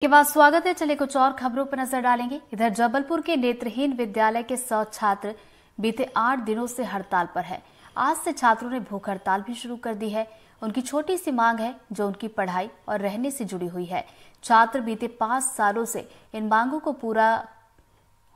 के बाद स्वागत है। चले कुछ और खबरों पर नजर डालेंगे। इधर जबलपुर के नेत्रहीन विद्यालय के 100 छात्र बीते 8 दिनों से हड़ताल पर है। आज से छात्रों ने भूख हड़ताल भी शुरू कर दी है। उनकी छोटी सी मांग है जो उनकी पढ़ाई और रहने से जुड़ी हुई है। छात्र बीते 5 सालों से इन मांगों को पूरा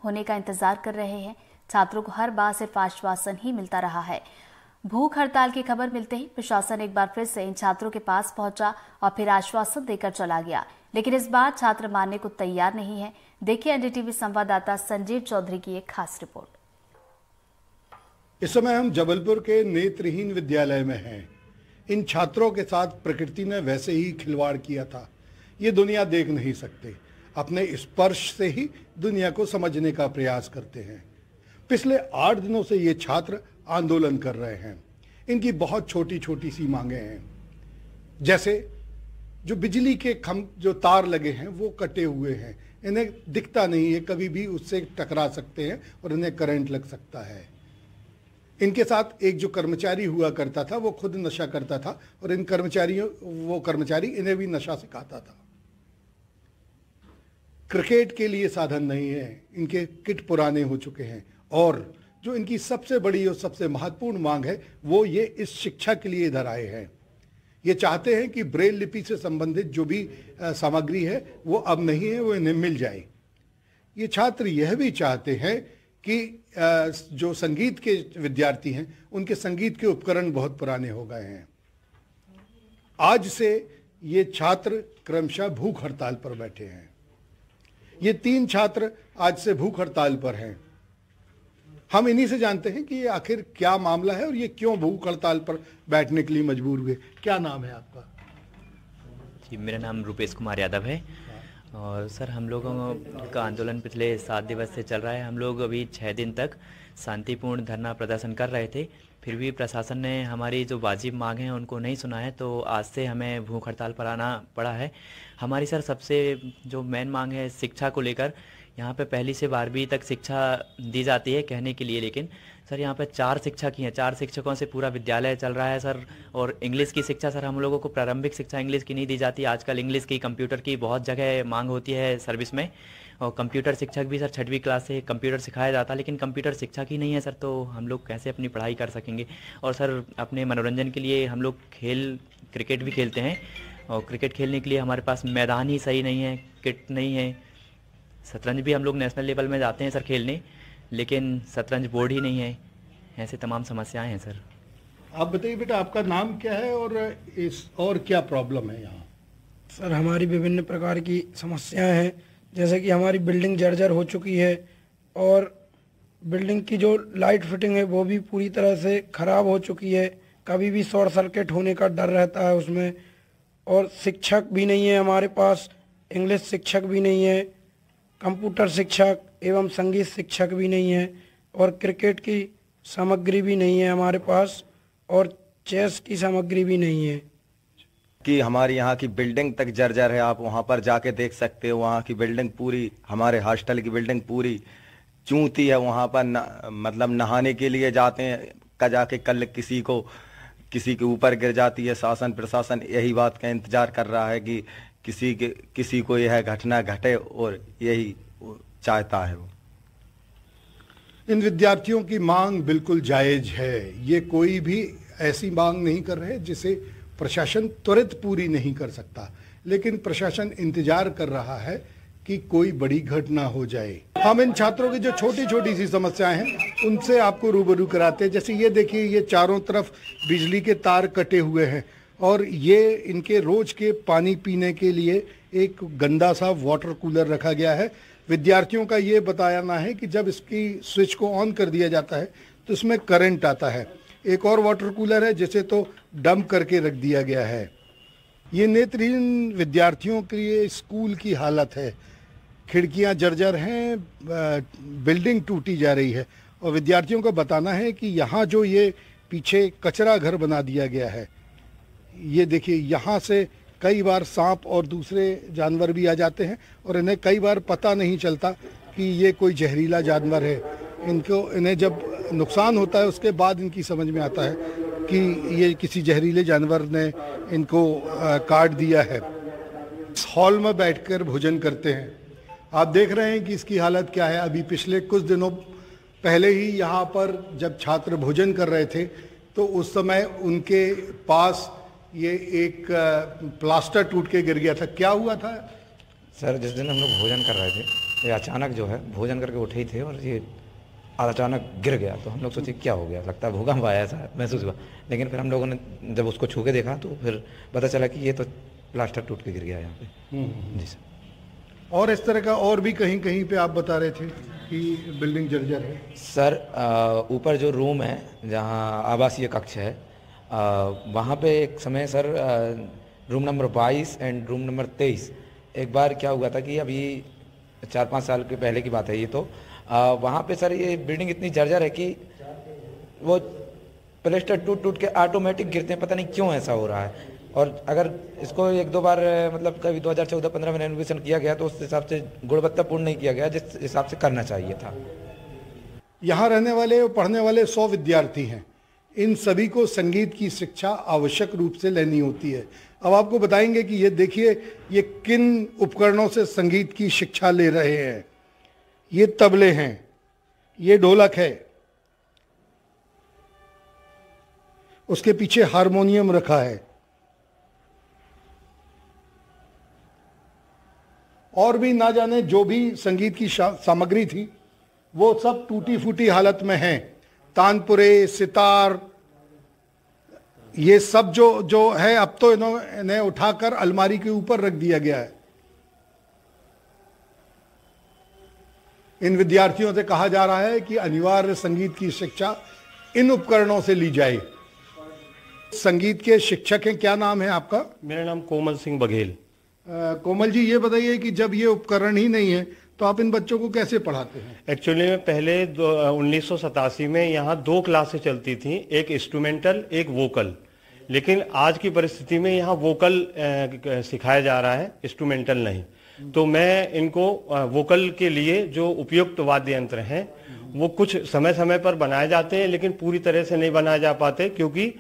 होने का इंतजार कर रहे हैं। छात्रों को हर बार सिर्फ आश्वासन ही मिलता रहा है। भूख हड़ताल की खबर मिलते ही प्रशासन एक बार फिर से इन छात्रों के पास पहुंचा और फिर आश्वासन देकर चला गया, लेकिन इस बार छात्र मानने को तैयार नहीं है। देखिए एनडीटीवी संवाददाता संजीव चौधरी की एक खास रिपोर्ट। इस समय हम जबलपुर के नेत्रहीन विद्यालय में हैं। इन छात्रों के साथ प्रकृति ने वैसे ही खिलवाड़ किया था। ये दुनिया देख नहीं सकते, अपने स्पर्श से ही दुनिया को समझने का प्रयास करते हैं। पिछले 8 दिनों से ये छात्र आंदोलन कर रहे हैं। इनकी बहुत छोटी छोटी सी मांगे हैं, जैसे जो बिजली के जो तार लगे हैं वो कटे हुए हैं, इन्हें दिखता नहीं है, कभी भी उससे टकरा सकते हैं और इन्हें करंट लग सकता है। इनके साथ एक जो कर्मचारी हुआ करता था वो खुद नशा करता था और इन कर्मचारी इन्हें भी नशा सिखाता था। क्रिकेट के लिए साधन नहीं है, इनके किट पुराने हो चुके हैं और जो इनकी सबसे बड़ी और सबसे महत्वपूर्ण मांग है वो ये इस शिक्षा के लिए इधर आए हैं। ये चाहते हैं कि ब्रेल लिपि से संबंधित जो भी सामग्री है वो अब नहीं है, वो इन्हें मिल जाए। ये छात्र यह भी चाहते हैं कि जो संगीत के विद्यार्थी हैं उनके संगीत के उपकरण बहुत पुराने हो गए हैं। आज से ये छात्र क्रमशः भूख हड़ताल पर बैठे हैं। ये 3 छात्र आज से भूख हड़ताल पर हैं। हम इन्हीं से जानते हैं कि ये आखिर क्या मामला है और ये क्यों भूख हड़ताल पर बैठने के लिए मजबूर हुए। क्या नाम है आपका? जी, मेरा नाम रुपेश कुमार यादव है। और सर, हम लोगों का आंदोलन पिछले 7 दिवस से चल रहा है। हम लोग अभी 6 दिन तक शांतिपूर्ण धरना प्रदर्शन कर रहे थे, फिर भी प्रशासन ने हमारी जो वाजिब मांग हैं उनको नहीं सुना है, तो आज से हमें भूख हड़ताल पर आना पड़ा है। हमारी सर सबसे जो मेन मांग है शिक्षा को लेकर। यहाँ पे 1ली से 12वीं तक शिक्षा दी जाती है कहने के लिए, लेकिन सर यहाँ पे 4 शिक्षक ही हैं। 4 शिक्षकों से पूरा विद्यालय चल रहा है सर। और इंग्लिश की शिक्षा सर, हम लोगों को प्रारंभिक शिक्षा इंग्लिश की नहीं दी जाती। आजकल इंग्लिश की, कंप्यूटर की बहुत जगह मांग होती है सर्विस में। और कंप्यूटर शिक्षक भी सर 6वीं क्लास से कंप्यूटर सिखाया जाता है, लेकिन कंप्यूटर शिक्षक ही नहीं है सर, तो हम लोग कैसे अपनी पढ़ाई कर सकेंगे। और सर अपने मनोरंजन के लिए हम लोग क्रिकेट भी खेलते हैं, और क्रिकेट खेलने के लिए हमारे पास मैदान ही सही नहीं है, किट नहीं है। शतरंज भी हम लोग नेशनल लेवल में जाते हैं सर खेलने, लेकिन शतरंज बोर्ड ही नहीं है। ऐसे तमाम समस्याएं हैं सर। आप बताइए बेटा, आपका नाम क्या है और क्या प्रॉब्लम है यहाँ? सर, हमारी विभिन्न प्रकार की समस्याएं हैं, जैसे कि हमारी बिल्डिंग जर्जर हो चुकी है और बिल्डिंग की जो लाइट फिटिंग है वो भी पूरी तरह से ख़राब हो चुकी है। कभी भी शॉर्ट सर्किट होने का डर रहता है उसमें। और शिक्षक भी नहीं है हमारे पास, इंग्लिश शिक्षक भी नहीं है, कंप्यूटर शिक्षक एवं संगीत शिक्षक भी नहीं है, और क्रिकेट की सामग्री भी नहीं है हमारे पास, और चेस की सामग्री भी नहीं है। कि हमारी यहाँ की बिल्डिंग तक जर्जर है, आप वहाँ पर जाके देख सकते हो। वहाँ की बिल्डिंग पूरी, हमारे हॉस्टल की बिल्डिंग पूरी चूंती है। वहाँ पर मतलब नहाने के लिए जाते हैं, जाके कल किसी के ऊपर गिर जाती है। शासन प्रशासन यही बात का इंतजार कर रहा है कि किसी को यह घटना घटे, और यही चाहता है वो। इन विद्यार्थियों की मांग बिल्कुल जायज है। ये कोई भी ऐसी मांग नहीं कर रहे जिसे प्रशासन तुरंत पूरी नहीं कर सकता, लेकिन प्रशासन इंतजार कर रहा है कि कोई बड़ी घटना हो जाए। हम इन छात्रों की जो छोटी छोटी सी समस्याएं हैं उनसे आपको रूबरू कराते हैं। जैसे ये देखिए, ये चारों तरफ बिजली के तार कटे हुए हैं और ये इनके रोज के पानी पीने के लिए एक गंदा सा वाटर कूलर रखा गया है। विद्यार्थियों का ये बताना है कि जब इसकी स्विच को ऑन कर दिया जाता है तो इसमें करंट आता है। एक और वाटर कूलर है जिसे तो डंप करके रख दिया गया है। ये नेत्रहीन विद्यार्थियों के लिए स्कूल की हालत है। खिड़कियां जर्जर हैं, बिल्डिंग टूटी जा रही है, और विद्यार्थियों को बताना है कि यहाँ जो ये पीछे कचरा घर बना दिया गया है, ये देखिए, यहाँ से कई बार सांप और दूसरे जानवर भी आ जाते हैं और इन्हें कई बार पता नहीं चलता कि ये कोई जहरीला जानवर है। इन्हें जब नुकसान होता है उसके बाद इनकी समझ में आता है कि ये किसी जहरीले जानवर ने इनको काट दिया है। हॉल में बैठकर भोजन करते हैं। आप देख रहे हैं कि इसकी हालत क्या है। अभी पिछले कुछ दिनों पहले ही यहाँ पर जब छात्र भोजन कर रहे थे तो उस समय उनके पास ये एक प्लास्टर टूट के गिर गया था। क्या हुआ था सर? जिस दिन हम लोग भोजन कर रहे थे, ये अचानक जो है भोजन करके उठे ही थे और ये अचानक गिर गया। तो हम लोग सोचे क्या हो गया, लगता है भूकंप आया, ऐसा महसूस हुआ। लेकिन फिर हम लोगों ने जब उसको छू के देखा तो फिर पता चला कि ये तो प्लास्टर टूट के गिर गया यहाँ पे। जी सर। और इस तरह का और भी कहीं कहीं पे आप बता रहे थे कि बिल्डिंग जर्जर है? सर ऊपर जो रूम है जहाँ आवासीय कक्ष है, वहाँ पे एक समय sir room number 22 and room number 23 एक बार क्या हुआ था कि अभी 4-5 साल के पहले की बात है ये तो, वहाँ पे सर ये बिल्डिंग इतनी जर्जर है कि वो प्लास्टर टूट टूट के ऑटोमेटिक गिरते हैं, पता नहीं क्यों ऐसा हो रहा है। और अगर इसको 1-2 बार मतलब कभी 2014-15 में रेनोवेशन किया गया तो उस हिसाब से गुणवत्तापूर्ण नहीं किया गया जिस हिसाब से करना चाहिए था। यहाँ रहने वाले और पढ़ने वाले 100 विद्यार्थी हैं। इन सभी को संगीत की शिक्षा आवश्यक रूप से लेनी होती है। अब आपको बताएंगे कि ये देखिए ये किन उपकरणों से संगीत की शिक्षा ले रहे हैं। ये तबले हैं, ये ढोलक है, उसके पीछे हारमोनियम रखा है और भी ना जाने जो भी संगीत की सामग्री थी वो सब टूटी फूटी हालत में है। तानपुरे, सितार, ये सब जो है अब तो इन्हें उठाकर अलमारी के ऊपर रख दिया गया है। इन विद्यार्थियों से कहा जा रहा है कि अनिवार्य संगीत की शिक्षा इन उपकरणों से ली जाए। संगीत के शिक्षक हैं, क्या नाम है आपका? मेरा नाम कोमल सिंह बघेल। कोमल जी, ये बताइए कि जब ये उपकरण ही नहीं है तो आप इन बच्चों को कैसे पढ़ाते हैं? एक्चुअली में पहले 1987 में यहाँ 2 क्लासें चलती थी, एक इंस्ट्रूमेंटल एक वोकल। लेकिन आज की परिस्थिति में यहाँ वोकल सिखाया जा रहा है, इंस्ट्रूमेंटल नहीं। तो मैं इनको वोकल के लिए जो उपयुक्त वाद्य यंत्र हैं वो कुछ समय समय पर बनाए जाते हैं, लेकिन पूरी तरह से नहीं बनाए जा पाते क्योंकि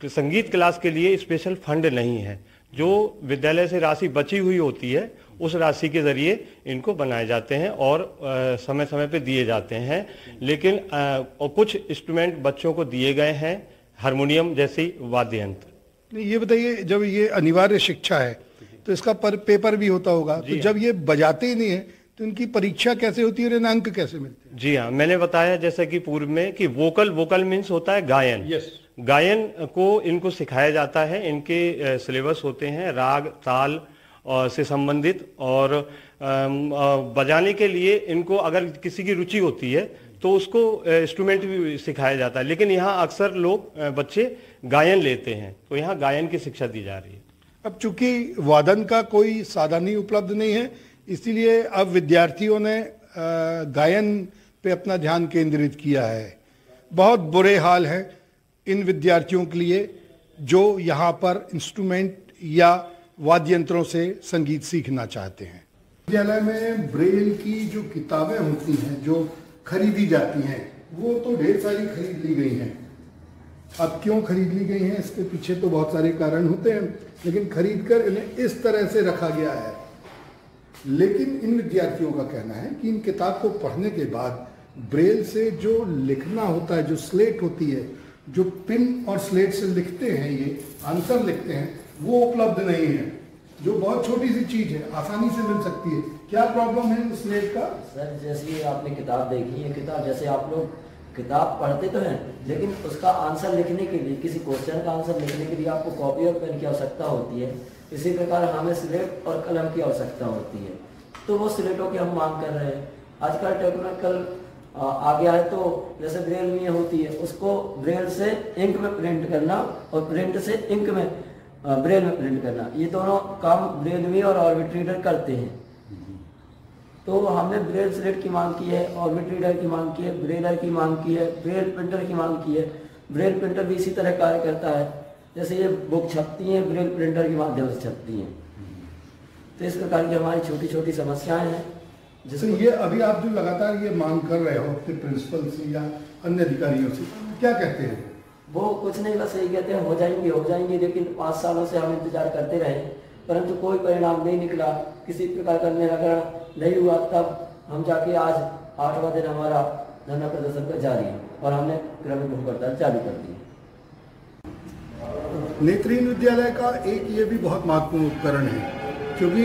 संगीत क्लास के लिए स्पेशल फंड नहीं है। जो विद्यालय से राशि बची हुई होती है उस राशि के जरिए इनको बनाए जाते हैं और समय समय पे दिए जाते हैं। लेकिन कुछ इंस्ट्रूमेंट बच्चों को दिए गए हैं, हारमोनियम जैसी वाद्य यंत्र। ये बताइए, जब ये अनिवार्य शिक्षा है तो इसका पेपर भी होता होगा, तो जब ये बजाते ही नहीं है तो इनकी परीक्षा कैसे होती है और इन्हें अंक कैसे मिलते हैं? जी हाँ, मैंने बताया जैसे कि पूर्व में कि वोकल मीन्स होता है गायन। यस। गायन को इनको सिखाया जाता है। इनके सिलेबस होते हैं राग ताल से संबंधित, और बजाने के लिए इनको अगर किसी की रुचि होती है तो उसको इंस्ट्रूमेंट भी सिखाया जाता है। लेकिन यहाँ अक्सर लोग बच्चे गायन लेते हैं, तो यहाँ गायन की शिक्षा दी जा रही है। अब चूंकि वादन का कोई साधन ही उपलब्ध नहीं है, इसीलिए अब विद्यार्थियों ने गायन पे अपना ध्यान केंद्रित किया है। बहुत बुरे हाल है इन विद्यार्थियों के लिए जो यहाँ पर इंस्ट्रूमेंट या वाद्य यंत्रों से संगीत सीखना चाहते हैं। विद्यालय में ब्रेल की जो किताबें होती हैं जो खरीदी जाती हैं वो तो ढेर सारी खरीद ली गई हैं। अब क्यों खरीद ली गई हैं इसके पीछे तो बहुत सारे कारण होते हैं, लेकिन खरीद कर इन्हें इस तरह से रखा गया है। लेकिन इन विद्यार्थियों का कहना है कि इन किताब को पढ़ने के बाद ब्रेल से जो लिखना होता है, जो स्लेट होती है, जो पिन और स्लेट से लिखते हैं, ये आंसर लिखते हैं, वो उपलब्ध नहीं है, जो बहुत छोटी सी चीज है, आसानी से मिल सकती है। क्या प्रॉब्लम है स्लेट का? सर जैसे आपने किताब देखी है, किताब जैसे आप लोग किताब पढ़ते तो हैं, लेकिन उसका आंसर लिखने के लिए, किसी क्वेश्चन का आंसर लिखने के लिए आपको कॉपी और पेन की आवश्यकता होती है। इसी प्रकार हमें स्लेट और कलम की आवश्यकता होती है, तो वो स्लेटों की हम मांग कर रहे हैं। आजकल टेक्निकल आ गया है, तो जैसे ब्रेल में होती है उसको ब्रेल से इंक में प्रिंट करना और प्रिंट से इंक में ब्रेल में प्रिंट करना, ये दोनों काम ब्रेल में और ऑर्बिट रीडर करते हैं। तो हमने ब्रेल स्लेट की मांग की है, ऑर्बिट रीडर की मांग की है, ब्रेलर की मांग की है, ब्रेल प्रिंटर की मांग की है। ब्रेल प्रिंटर भी इसी तरह कार्य करता है, जैसे ये बुक छपती हैं ब्रेल प्रिंटर के माध्यम से छपती हैं। तो इस प्रकार की हमारी छोटी छोटी समस्याएं हैं। जैसे ये अभी आप जो लगातार ये मांग कर रहे हो अपने प्रिंसिपल से या अन्य अधिकारियों से, क्या कहते हैं? वो कुछ नहीं, बस यही कहते हैं हो जाएंगे, लेकिन 5 सालों से हम इंतजार करते रहे परंतु कोई परिणाम नहीं निकला, किसी प्रकार का निराकरण नहीं हुआ। तब हम जाके आज 8वां दिन हमारा धरना प्रदर्शन का जारी है और हमने क्रमिक भूख हड़ताल चालू कर दी। नेत्रहीन विद्यालय का एक ये भी बहुत महत्वपूर्ण उपकरण है, क्योंकि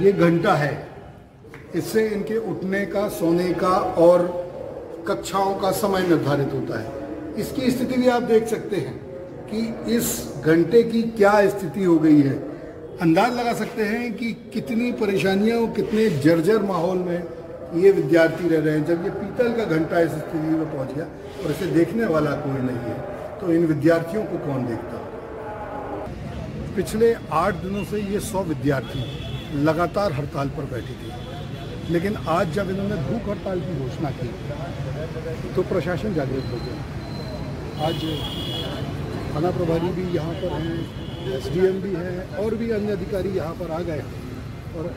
ये घंटा है, इससे इनके उठने का, सोने का और कक्षाओं का समय निर्धारित होता है। इसकी स्थिति भी आप देख सकते हैं कि इस घंटे की क्या स्थिति हो गई है। अंदाज लगा सकते हैं कि कितनी परेशानियां और कितने जर्जर माहौल में ये विद्यार्थी रह रहे हैं। जब ये पीतल का घंटा इस स्थिति में पहुंच गया और इसे देखने वाला कोई नहीं है, तो इन विद्यार्थियों को कौन देखता? पिछले 8 दिनों से ये 100 विद्यार्थी लगातार हड़ताल पर बैठे थे, लेकिन आज जब इन्होंने भूख हड़ताल की घोषणा की तो प्रशासन जागृत हो गया। आज थाना प्रभारी भी यहाँ पर हैं, SDM भी हैं और भी अन्य अधिकारी यहाँ पर आ गए और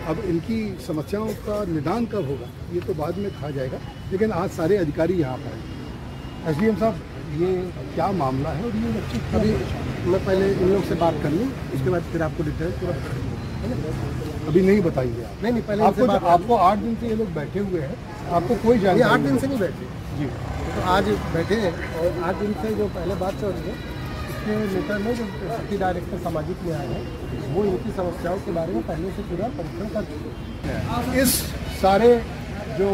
अब इनकी समस्याओं का निदान कब होगा ये तो बाद में कहा जाएगा, लेकिन आज सारे अधिकारी यहाँ पर हैं। SDM साहब, ये क्या मामला है और ये बच्चे अभी मैं पहले इन लोग से बात कर लूँ, उसके बाद फिर आपको डिटेल पूरा अभी नहीं बताइए आप। नहीं पहले आपको 8 दिन से ये लोग बैठे हुए हैं, आपको कोई जानकारी? 8 दिन से नहीं बैठे जी, तो आज बैठे हैं और 8 दिन से जो पहले बात चल रही है इसके लेटर में जो सिटी डायरेक्टर सामाजिक न्याय है वो इनकी समस्याओं के बारे में पहले से पूरा परीक्षण कर चुके हैं। इस सारे जो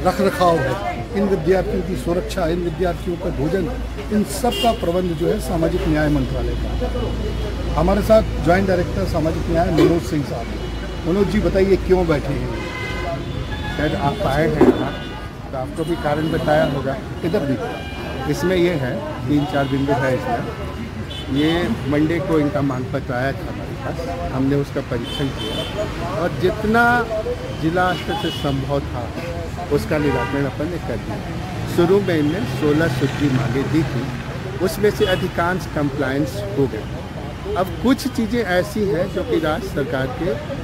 रख रखाव है, इन विद्यार्थियों की सुरक्षा, इन विद्यार्थियों का भोजन, इन सब का प्रबंध जो है सामाजिक न्याय मंत्रालय का। हमारे साथ ज्वाइंट डायरेक्टर सामाजिक न्याय मनोज सिंह साहब। मनोज जी बताइए क्यों बैठे हैं? शायद आप आए हैं यहाँ तो आपको भी कारण बताया होगा। इधर भी इसमें ये है 3-4 बिंदु है इसमें। ये मंडे को इनका मांग पत्र आया था हमारे पास, हमने उसका परीक्षण किया और जितना जिला स्तर से संभव था उसका निराकरण अपन ने कर दिया। शुरू में इनने 16 सूत्री मांगे दी थी, उसमें से अधिकांश कंप्लायंस हो गए। अब कुछ चीज़ें ऐसी हैं जो कि राज्य सरकार के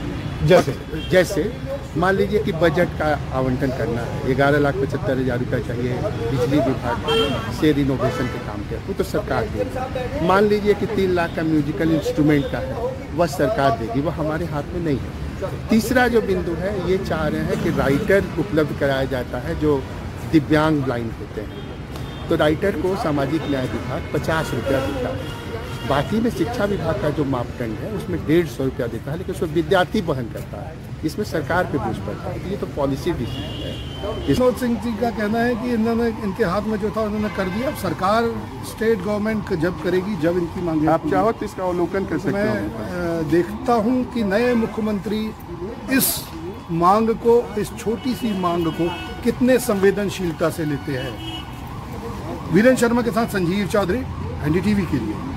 जैसे मान लीजिए कि बजट का आवंटन करना है, 11,75,000 रुपये चाहिए बिजली विभाग से रिनोवेशन के काम के, वो तो सरकार देगी। मान लीजिए कि 3 लाख का म्यूजिकल इंस्ट्रूमेंट का है, वह सरकार देगी, वह हमारे हाथ में नहीं है। तीसरा जो बिंदु है, ये चाह रहे हैं कि राइटर उपलब्ध कराया जाता है जो दिव्यांग ब्लाइंड होते हैं, तो राइटर को सामाजिक न्याय विभाग 50 रुपया देता है। बाकी में शिक्षा विभाग का जो मापदंड है उसमें 150 रुपया देता है, लेकिन उसमें विद्यार्थी वहन करता है, इसमें सरकार पे बोझ पड़ता है। ये तो पॉलिसी डिसीजन है। मनोज सिंह जी का कहना है कि इन्होंने इनके हाथ में जो था उन्होंने कर दिया, अब सरकार स्टेट गवर्नमेंट जब करेगी, जब इनकी मांगे। आप चाहो तो इसका अवलोकन कर सकते हो। मैं देखता हूँ कि नए मुख्यमंत्री इस मांग को, इस छोटी सी मांग को कितने संवेदनशीलता से लेते हैं। वीरेंद्र शर्मा के साथ संजीव चौधरी, NDTV के लिए।